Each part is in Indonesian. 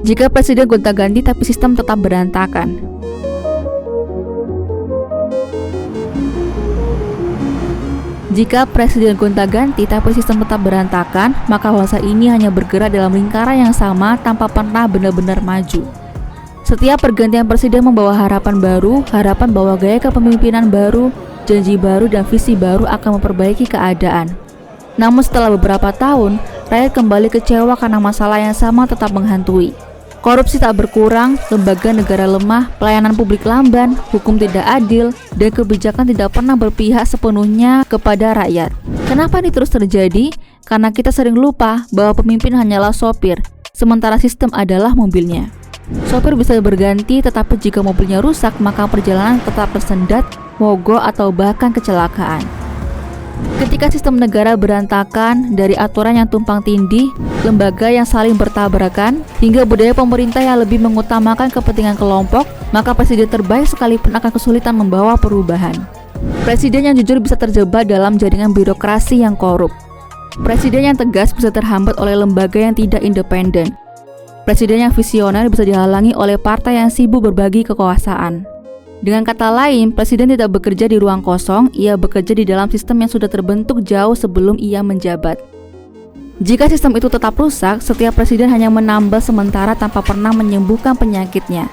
Jika presiden gonta-ganti tapi sistem tetap berantakan. Jika presiden gonta-ganti tapi sistem tetap berantakan, maka bangsa ini hanya bergerak dalam lingkaran yang sama tanpa pernah benar-benar maju. Setiap pergantian presiden membawa harapan baru, harapan bahwa gaya kepemimpinan baru, janji baru dan visi baru akan memperbaiki keadaan. Namun setelah beberapa tahun, rakyat kembali kecewa karena masalah yang sama tetap menghantui. Korupsi tak berkurang, lembaga negara lemah, pelayanan publik lamban, hukum tidak adil, dan kebijakan tidak pernah berpihak sepenuhnya kepada rakyat. Kenapa ini terus terjadi? Karena kita sering lupa bahwa pemimpin hanyalah sopir, sementara sistem adalah mobilnya. Sopir bisa berganti, tetapi jika mobilnya rusak, maka perjalanan tetap tersendat, mogok, atau bahkan kecelakaan. Ketika sistem negara berantakan, dari aturan yang tumpang tindih, lembaga yang saling bertabrakan, hingga budaya pemerintah yang lebih mengutamakan kepentingan kelompok, maka presiden terbaik sekalipun akan kesulitan membawa perubahan. Presiden yang jujur bisa terjebak dalam jaringan birokrasi yang korup. Presiden yang tegas bisa terhambat oleh lembaga yang tidak independen. Presiden yang visioner bisa dihalangi oleh partai yang sibuk berbagi kekuasaan. Dengan kata lain, presiden tidak bekerja di ruang kosong, ia bekerja di dalam sistem yang sudah terbentuk jauh sebelum ia menjabat. Jika sistem itu tetap rusak, setiap presiden hanya menambal sementara tanpa pernah menyembuhkan penyakitnya.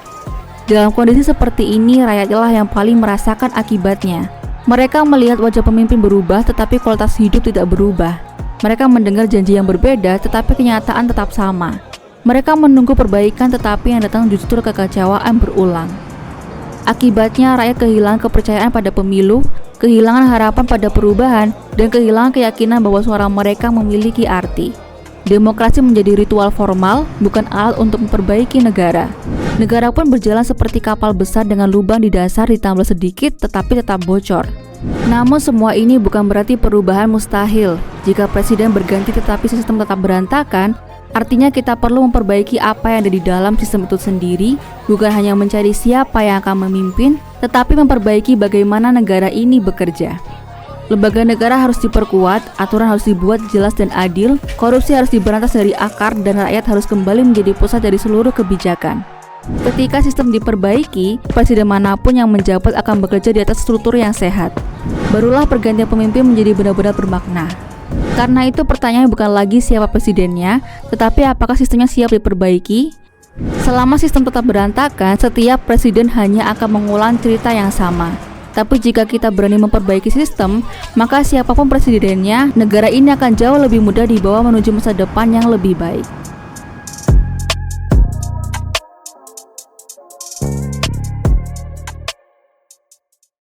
Dalam kondisi seperti ini, rakyatlah yang paling merasakan akibatnya. Mereka melihat wajah pemimpin berubah, tetapi kualitas hidup tidak berubah. Mereka mendengar janji yang berbeda, tetapi kenyataan tetap sama. Mereka menunggu perbaikan, tetapi yang datang justru kekecewaan berulang. Akibatnya, rakyat kehilangan kepercayaan pada pemilu, kehilangan harapan pada perubahan, dan kehilangan keyakinan bahwa suara mereka memiliki arti. Demokrasi menjadi ritual formal, bukan alat untuk memperbaiki negara. Negara pun berjalan seperti kapal besar dengan lubang di dasar ditambal sedikit tetapi tetap bocor. Namun semua ini bukan berarti perubahan mustahil. Jika presiden berganti tetapi sistem tetap berantakan, artinya kita perlu memperbaiki apa yang ada di dalam sistem itu sendiri, bukan hanya mencari siapa yang akan memimpin, tetapi memperbaiki bagaimana negara ini bekerja. Lembaga negara harus diperkuat, aturan harus dibuat jelas dan adil, korupsi harus diberantas dari akar, dan rakyat harus kembali menjadi pusat dari seluruh kebijakan. Ketika sistem diperbaiki, presiden manapun yang menjabat akan bekerja di atas struktur yang sehat. Barulah pergantian pemimpin menjadi benar-benar bermakna. Karena itu pertanyaannya bukan lagi siapa presidennya, tetapi apakah sistemnya siap diperbaiki? Selama sistem tetap berantakan, setiap presiden hanya akan mengulang cerita yang sama. Tapi jika kita berani memperbaiki sistem, maka siapapun presidennya, negara ini akan jauh lebih mudah dibawa menuju masa depan yang lebih baik.